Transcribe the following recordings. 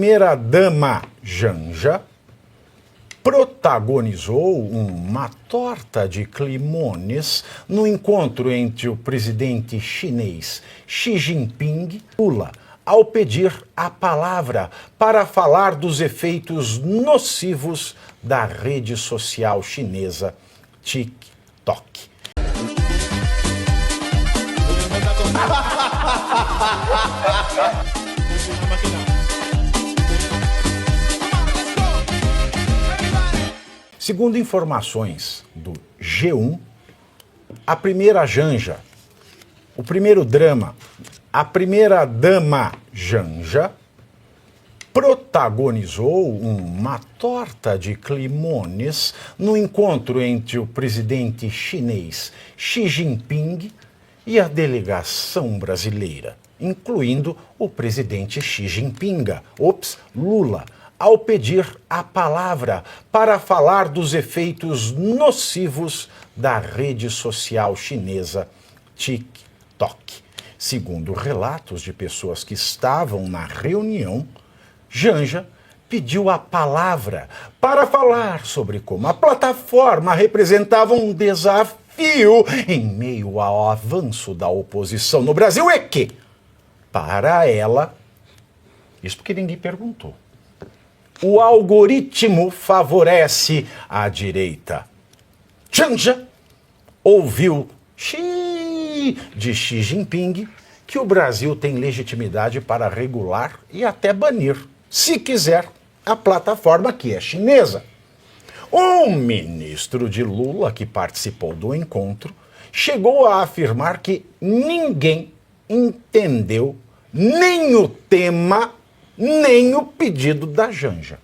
Primeira-dama Janja protagonizou uma torta de limones no encontro entre o presidente chinês Xi Jinping e Lula, ao pedir a palavra para falar dos efeitos nocivos da rede social chinesa TikTok. Segundo informações do G1, a primeira Janja, o primeiro drama, a primeira-dama Janja protagonizou uma torta de limones no encontro entre o presidente chinês Xi Jinping e a delegação brasileira, incluindo o presidente Xi Jinping, Lula, ao pedir a palavra para falar dos efeitos nocivos da rede social chinesa TikTok. Segundo relatos de pessoas que estavam na reunião, Janja pediu a palavra para falar sobre como a plataforma representava um desafio em meio ao avanço da oposição no Brasil e que, para ela, isso porque ninguém perguntou, o algoritmo favorece a direita. Janja ouviu de Xi Jinping que o Brasil tem legitimidade para regular e até banir, se quiser, a plataforma que é chinesa. Um ministro de Lula que participou do encontro chegou a afirmar que ninguém entendeu nem o tema, nem o pedido da Janja.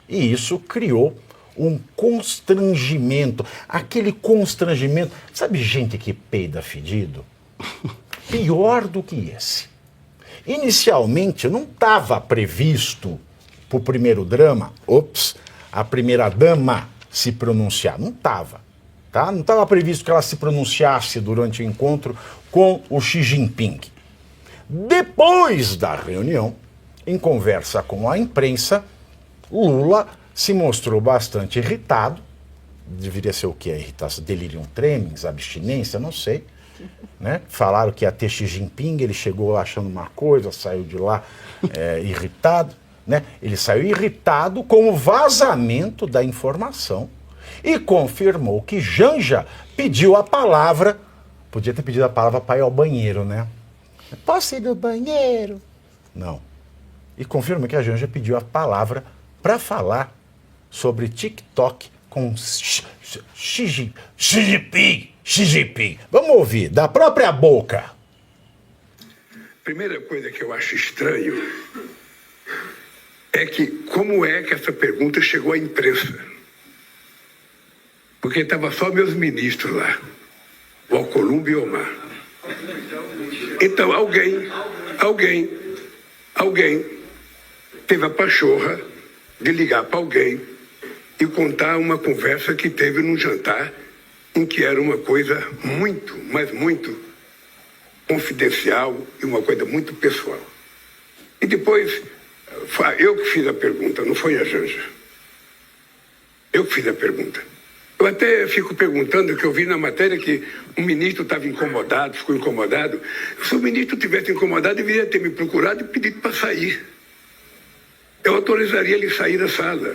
E isso criou um constrangimento, aquele constrangimento, sabe gente que peida fedido? Pior do que esse. Inicialmente não estava previsto para o primeiro drama, a primeira-dama se pronunciar, não estava. Tá? Não estava previsto que ela se pronunciasse durante o encontro com o Xi Jinping. Depois da reunião, em conversa com a imprensa, Lula se mostrou bastante irritado. Deveria ser o que? Irritação, delirium tremens, abstinência, não sei. Né? Falaram que ia ter Xi Jinping, ele chegou achando uma coisa, saiu de lá irritado. Né? Ele saiu irritado com o vazamento da informação e confirmou que Janja pediu a palavra. Podia ter pedido a palavra para ir ao banheiro, né? Posso ir no banheiro? Não. E confirma que a Janja pediu a palavra para falar sobre TikTok com Xi Jinping. Vamos ouvir, da própria boca. Primeira coisa que eu acho estranho é que como é que essa pergunta chegou à imprensa? Porque estavam só meus ministros lá, o Alcolumbre e o Omar. Então alguém teve a pachorra de ligar para alguém e contar uma conversa que teve num jantar em que era uma coisa muito, mas muito confidencial e uma coisa muito pessoal. E depois, eu que fiz a pergunta, não foi a Janja. Eu que fiz a pergunta. Eu até fico perguntando, que eu vi na matéria que um ministro estava incomodado, ficou incomodado. Se o ministro tivesse incomodado, deveria ter me procurado e pedido para sair. Eu autorizaria ele sair da sala.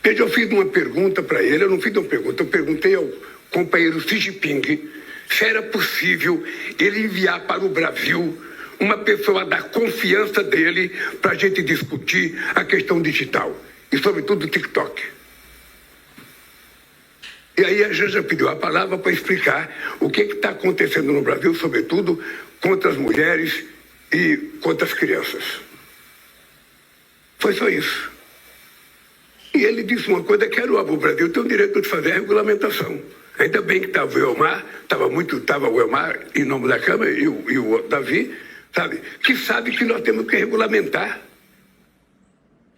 Veja, eu fiz uma pergunta para ele, eu não fiz uma pergunta, eu perguntei ao companheiro Xi Jinping se era possível ele enviar para o Brasil uma pessoa da confiança dele para a gente discutir a questão digital e, sobretudo, o TikTok. E aí a Janja pediu a palavra para explicar o que está acontecendo no Brasil, sobretudo contra as mulheres e contra as crianças. Foi só isso. E ele disse uma coisa que era o Brasil tem o direito de fazer a regulamentação. Ainda bem que estava o Elmar, estava o Elmar em nome da Câmara e o Davi, sabe? Que sabe que nós temos que regulamentar.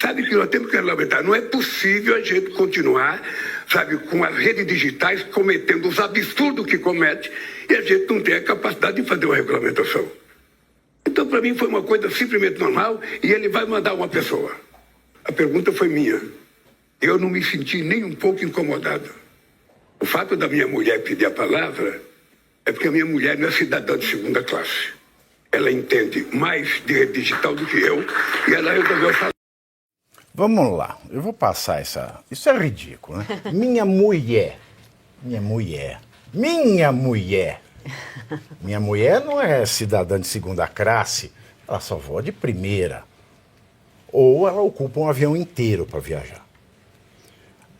Sabe que nós temos que regulamentar. Não é possível a gente continuar, sabe, com as redes digitais cometendo os absurdos que comete e a gente não tem a capacidade de fazer uma regulamentação. Então, para mim, foi uma coisa simplesmente normal e ele vai mandar uma pessoa. A pergunta foi minha. Eu não me senti nem um pouco incomodado. O fato da minha mulher pedir a palavra é porque a minha mulher não é cidadã de segunda classe. Ela entende mais de rede digital do que eu e ela resolveu falar. Vamos lá, eu vou passar essa... Isso é ridículo, né? Minha mulher não é cidadã de segunda classe, ela só voa de primeira. Ou ela ocupa um avião inteiro para viajar.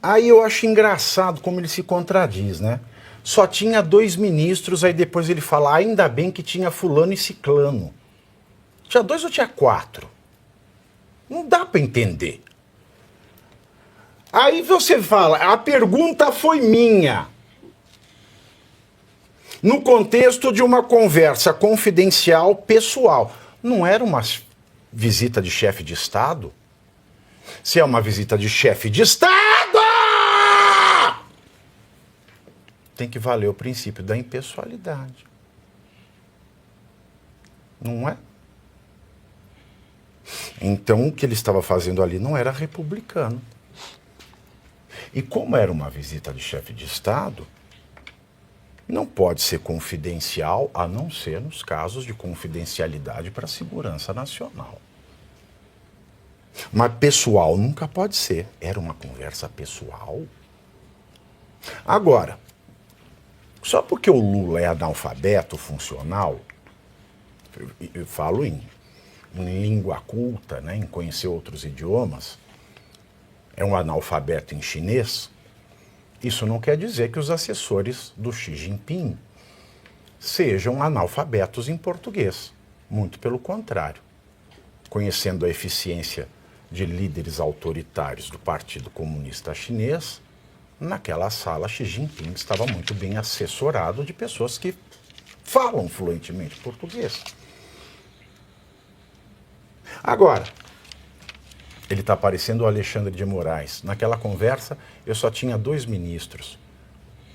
Aí eu acho engraçado como ele se contradiz, né? Só tinha 2 ministros, aí depois ele fala, ainda bem que tinha fulano e ciclano. Tinha 2 ou tinha 4? Não dá para entender. Aí você fala, a pergunta foi minha. No contexto de uma conversa confidencial pessoal. Não era uma visita de chefe de Estado? Se é uma visita de chefe de Estado, tem que valer o princípio da impessoalidade. Não é? Então, o que ele estava fazendo ali não era republicano. E como era uma visita de chefe de Estado, não pode ser confidencial, a não ser nos casos de confidencialidade para a segurança nacional. Mas pessoal nunca pode ser. Era uma conversa pessoal. Agora, só porque o Lula é analfabeto funcional, eu falo em língua culta, né, em conhecer outros idiomas, é um analfabeto em chinês, isso não quer dizer que os assessores do Xi Jinping sejam analfabetos em português. Muito pelo contrário. Conhecendo a eficiência de líderes autoritários do Partido Comunista Chinês, naquela sala Xi Jinping estava muito bem assessorado de pessoas que falam fluentemente português. Agora, ele está parecendo o Alexandre de Moraes. Naquela conversa, eu só tinha 2 ministros.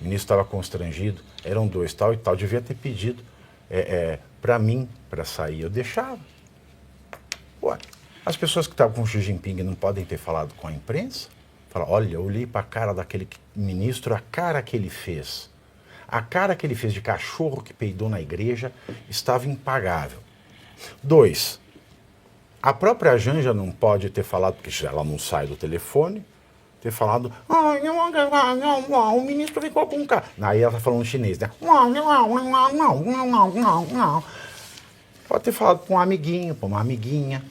O ministro estava constrangido, eram 2, tal e tal. Devia ter pedido para mim, para sair. Eu deixava. Ué, as pessoas que estavam com o Xi Jinping não podem ter falado com a imprensa? Fala, olha, eu olhei para a cara daquele ministro, a cara que ele fez. A cara que ele fez de cachorro que peidou na igreja estava impagável. 2, a própria Janja não pode ter falado, porque ela não sai do telefone, ter falado, o ministro ficou com um cara. Aí ela está falando chinês, né? Pode ter falado para um amiguinho, para uma amiguinha.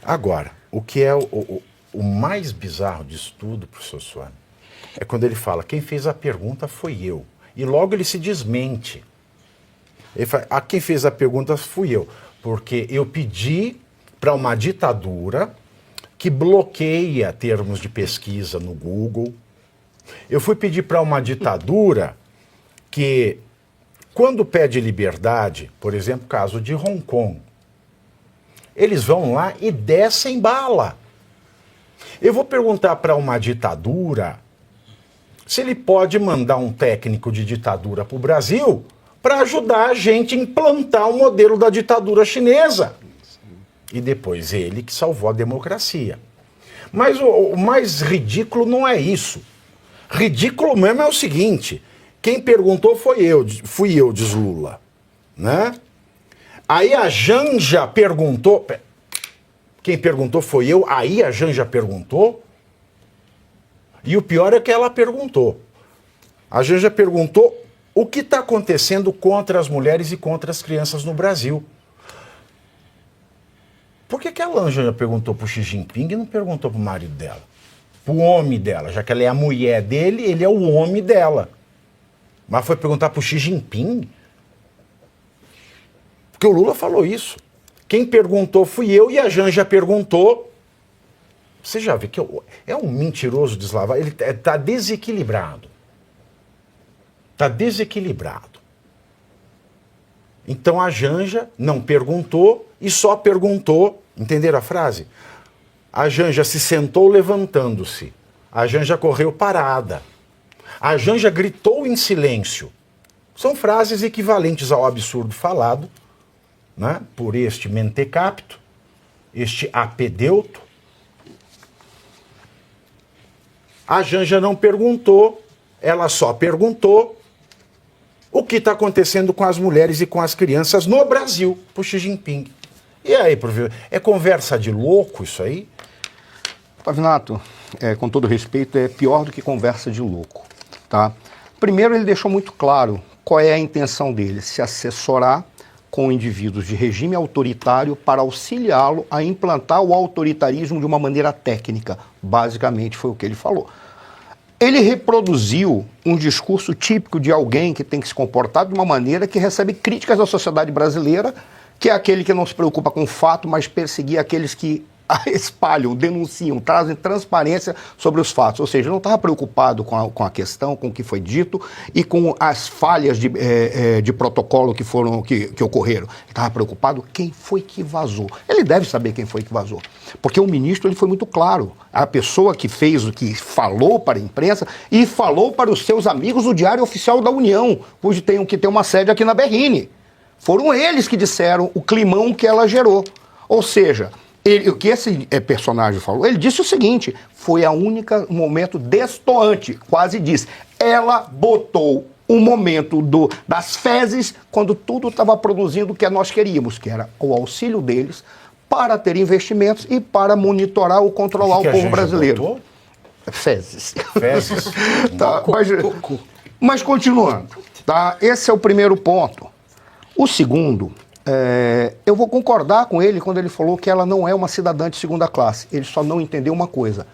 Agora, o que é o mais bizarro disso tudo, professor Suane, é quando ele fala, quem fez a pergunta foi eu. E logo ele se desmente. Ele fala, quem fez a pergunta fui eu. Porque eu pedi para uma ditadura que bloqueia termos de pesquisa no Google. Eu fui pedir para uma ditadura que, quando pede liberdade, por exemplo, caso de Hong Kong, eles vão lá e descem bala. Eu vou perguntar para uma ditadura se ele pode mandar um técnico de ditadura para o Brasil para ajudar a gente a implantar o modelo da ditadura chinesa. E depois ele que salvou a democracia. Mas o mais ridículo não é isso. Ridículo mesmo é o seguinte, quem perguntou fui eu, diz Lula. Né? Aí a Janja perguntou, quem perguntou foi eu, aí a Janja perguntou, e o pior é que ela perguntou. A Janja perguntou o que está acontecendo contra as mulheres e contra as crianças no Brasil. Por que a Janja perguntou para o Xi Jinping e não perguntou para o marido dela? Para o homem dela, já que ela é a mulher dele, ele é o homem dela. Mas foi perguntar para o Xi Jinping? Porque o Lula falou isso. Quem perguntou fui eu e a Janja perguntou. Você já vê que é um mentiroso deslavado, ele está desequilibrado. Está desequilibrado. Então a Janja não perguntou e só perguntou, entenderam a frase? A Janja se sentou levantando-se. A Janja correu parada. A Janja gritou em silêncio. São frases equivalentes ao absurdo falado né, por este mentecapto, este apedeuto. A Janja não perguntou, ela só perguntou o que está acontecendo com as mulheres e com as crianças no Brasil, para o Xi Jinping. E aí, professor, é conversa de louco isso aí? Pavinato, com todo respeito, é pior do que conversa de louco, tá? Primeiro, ele deixou muito claro qual é a intenção dele, se assessorar com indivíduos de regime autoritário para auxiliá-lo a implantar o autoritarismo de uma maneira técnica. Basicamente foi o que ele falou. Ele reproduziu um discurso típico de alguém que tem que se comportar de uma maneira que recebe críticas da sociedade brasileira, que é aquele que não se preocupa com o fato, mas perseguir aqueles que espalham, denunciam, trazem transparência sobre os fatos. Ou seja, não estava preocupado com a questão, com o que foi dito e com as falhas de protocolo que ocorreram. Ele estava preocupado quem foi que vazou. Ele deve saber quem foi que vazou. Porque o ministro ele foi muito claro. A pessoa que fez o que falou para a imprensa e falou para os seus amigos do Diário Oficial da União, cujo tem que ter uma sede aqui na Berrini. Foram eles que disseram o climão que ela gerou. Ou seja, o que esse personagem falou, ele disse o seguinte, foi a única momento destoante, quase disse, ela botou o momento das fezes quando tudo estava produzindo o que nós queríamos, que era o auxílio deles para ter investimentos e para monitorar ou controlar o povo brasileiro. Botou? Fezes. Fezes. Tá, mas continuando, tá? Esse é o primeiro ponto. O segundo... eu vou concordar com ele quando ele falou que ela não é uma cidadã de segunda classe. Ele só não entendeu uma coisa.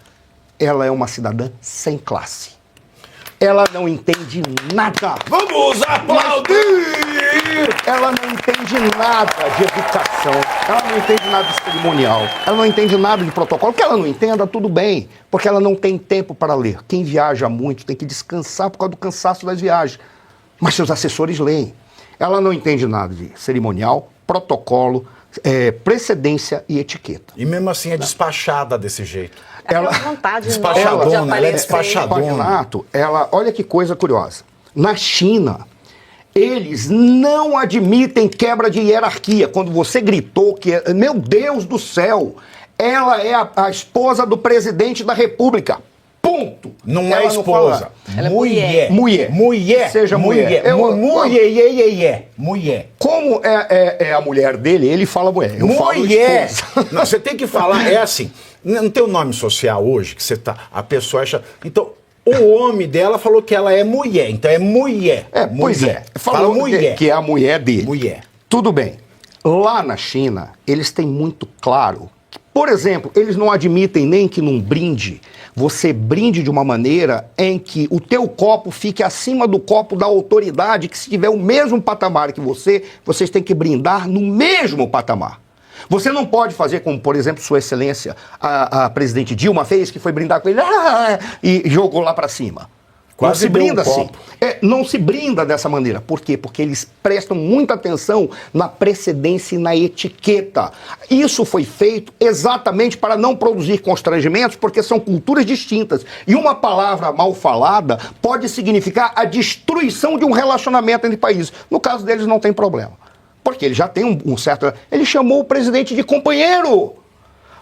Ela é uma cidadã sem classe. Ela não entende nada. Vamos aplaudir! Ela não entende nada de educação. Ela não entende nada de cerimonial. Ela não entende nada de protocolo. Que ela não entenda, tudo bem. Porque ela não tem tempo para ler. Quem viaja muito tem que descansar por causa do cansaço das viagens. Mas seus assessores leem. Ela não entende nada de cerimonial, protocolo, precedência e etiqueta. E mesmo assim é despachada desse jeito. Ela vontade despachadona, ela é despachadona. Olha que coisa curiosa. Na China, eles não admitem quebra de hierarquia. Quando você gritou que, meu Deus do céu, ela é a esposa do presidente da República. Ponto. Não é esposa. Ela é mulher. Mulher. Seja mulher. Mulher. Como é a mulher dele, ele fala mulher. Eu falo esposa. Não, você tem que falar, é assim, não tem um nome social hoje, que você tá, a pessoa acha... Então, o homem dela falou que ela é mulher, então é mulher. Pois é. Falou mulher. Que é a mulher dele. Mulher. Tudo bem. Lá na China, eles têm muito claro... Por exemplo, eles não admitem nem que num brinde, você brinde de uma maneira em que o teu copo fique acima do copo da autoridade, que se tiver o mesmo patamar que vocês têm que brindar no mesmo patamar. Você não pode fazer como, por exemplo, Sua Excelência, a presidente Dilma fez, que foi brindar com ele e jogou lá para cima. Quase não se brinda assim. Não se brinda dessa maneira. Por quê? Porque eles prestam muita atenção na precedência e na etiqueta. Isso foi feito exatamente para não produzir constrangimentos, porque são culturas distintas. E uma palavra mal falada pode significar a destruição de um relacionamento entre países. No caso deles não tem problema. Porque ele já tem um certo... Ele chamou o presidente de companheiro.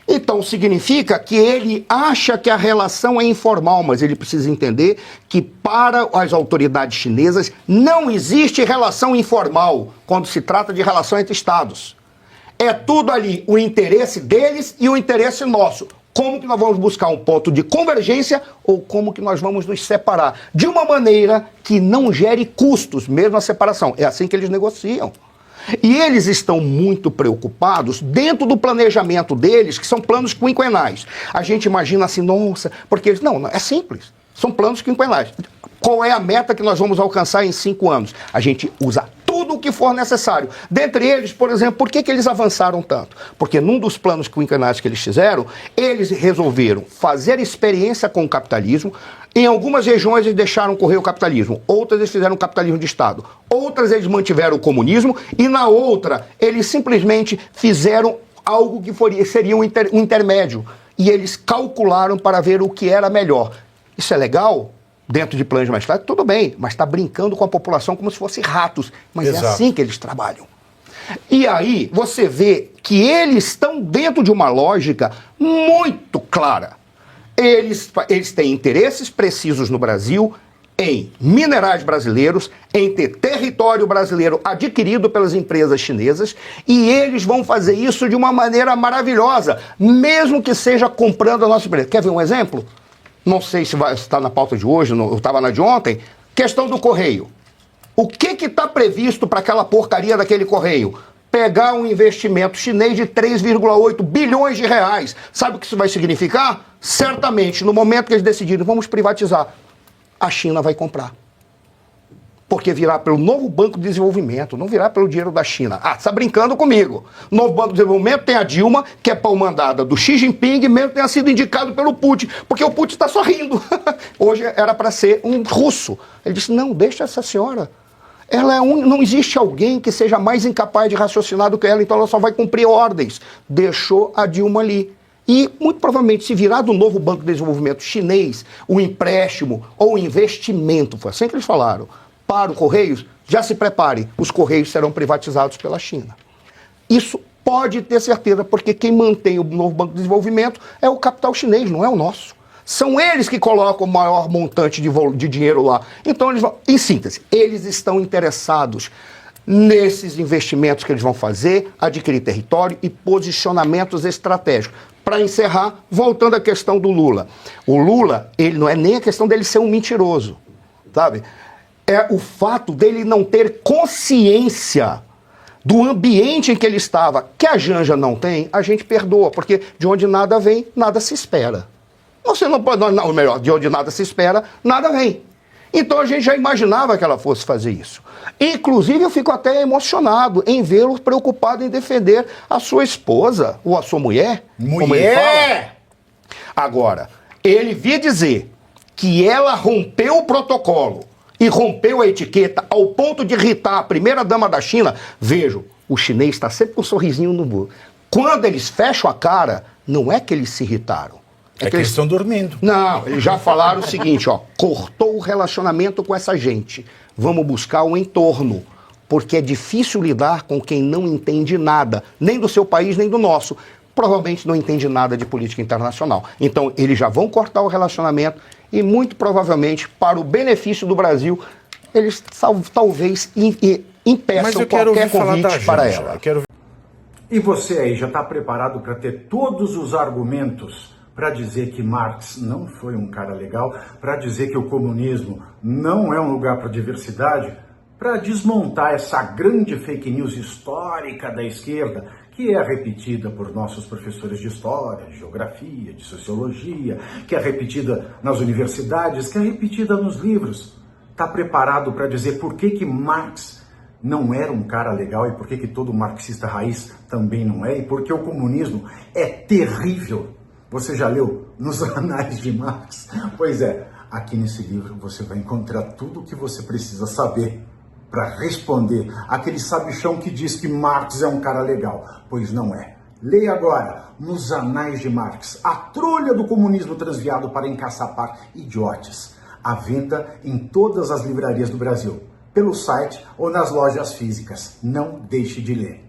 Então, significa que ele acha que a relação é informal, mas ele precisa entender que para as autoridades chinesas não existe relação informal quando se trata de relação entre Estados. É tudo ali o interesse deles e o interesse nosso. Como que nós vamos buscar um ponto de convergência ou como que nós vamos nos separar? De uma maneira que não gere custos, mesmo a separação. É assim que eles negociam. E eles estão muito preocupados dentro do planejamento deles, que são planos quinquenais. A gente imagina assim, nossa, porque eles... Não, é simples. São planos quinquenais. Qual é a meta que nós vamos alcançar em 5 anos? A gente usa tudo o que for necessário. Dentre eles, por exemplo, por que eles avançaram tanto? Porque num dos planos quinquenais que eles fizeram, eles resolveram fazer experiência com o capitalismo. Em algumas regiões eles deixaram correr o capitalismo, outras eles fizeram o capitalismo de Estado, outras eles mantiveram o comunismo e na outra eles simplesmente fizeram algo que seria um intermédio. E eles calcularam para ver o que era melhor. Isso é legal? Dentro de planos mais claros? Tudo bem, mas está brincando com a população como se fossem ratos. Mas exato. É assim que eles trabalham. E aí você vê que eles estão dentro de uma lógica muito clara. Eles têm interesses precisos no Brasil, em minerais brasileiros, em ter território brasileiro adquirido pelas empresas chinesas, e eles vão fazer isso de uma maneira maravilhosa, mesmo que seja comprando a nossa empresa. Quer ver um exemplo? Não sei se está na pauta de hoje, eu estava na de ontem. Questão do correio. O que está previsto para aquela porcaria daquele correio? Pegar um investimento chinês de 3,8 bilhões de reais. Sabe o que isso vai significar? Certamente, no momento que eles decidirem, vamos privatizar, a China vai comprar. Porque virá pelo novo Banco de Desenvolvimento, não virá pelo dinheiro da China. Ah, você está brincando comigo. Novo Banco de Desenvolvimento tem a Dilma, que é pau-mandada do Xi Jinping, mesmo tenha sido indicado pelo Putin, porque o Putin está sorrindo. Hoje era para ser um russo. Ele disse, não, deixa essa senhora. Ela não existe alguém que seja mais incapaz de raciocinar do que ela, então ela só vai cumprir ordens. Deixou a Dilma ali. E, muito provavelmente, se virar do novo Banco de Desenvolvimento chinês, o empréstimo ou o investimento, foi assim que eles falaram, para o Correios, já se prepare, os Correios serão privatizados pela China. Isso pode ter certeza, porque quem mantém o novo Banco de Desenvolvimento é o capital chinês, não é o nosso. São eles que colocam o maior montante de dinheiro lá. Então, eles vão, em síntese, eles estão interessados nesses investimentos que eles vão fazer, adquirir território e posicionamentos estratégicos. Para encerrar, voltando à questão do Lula. O Lula, ele não é nem a questão dele ser um mentiroso, sabe? É o fato dele não ter consciência do ambiente em que ele estava, que a Janja não tem, a gente perdoa, porque de onde nada vem, nada se espera. Você não pode, não, melhor, de onde nada se espera, nada vem. Então a gente já imaginava que ela fosse fazer isso. Inclusive eu fico até emocionado em vê-lo preocupado em defender a sua esposa, ou a sua mulher, como ele fala. Agora, ele vir dizer que ela rompeu o protocolo e rompeu a etiqueta ao ponto de irritar a primeira-dama da China, vejo, o chinês está sempre com um sorrisinho no bucho. Quando eles fecham a cara, não é que eles se irritaram. É que eles estão dormindo. Não, eles já falaram o seguinte, ó, cortou o relacionamento com essa gente. Vamos buscar um entorno, porque é difícil lidar com quem não entende nada, nem do seu país, nem do nosso. Provavelmente não entende nada de política internacional. Então, eles já vão cortar o relacionamento e, muito provavelmente, para o benefício do Brasil, eles talvez impeçam qualquer convite para ela. E você aí, já está preparado para ter todos os argumentos para dizer que Marx não foi um cara legal, para dizer que o comunismo não é um lugar para diversidade, para desmontar essa grande fake news histórica da esquerda, que é repetida por nossos professores de história, de geografia, de sociologia, que é repetida nas universidades, que é repetida nos livros. Está preparado para dizer por que Marx não era um cara legal e por que todo marxista raiz também não é, e por que o comunismo é terrível? Você já leu Nos Anais de Marx? Pois é, aqui nesse livro você vai encontrar tudo o que você precisa saber para responder aquele sabichão que diz que Marx é um cara legal, pois não é. Leia agora Nos Anais de Marx, a trolha do comunismo transviado para encaçapar idiotes. À venda em todas as livrarias do Brasil, pelo site ou nas lojas físicas. Não deixe de ler.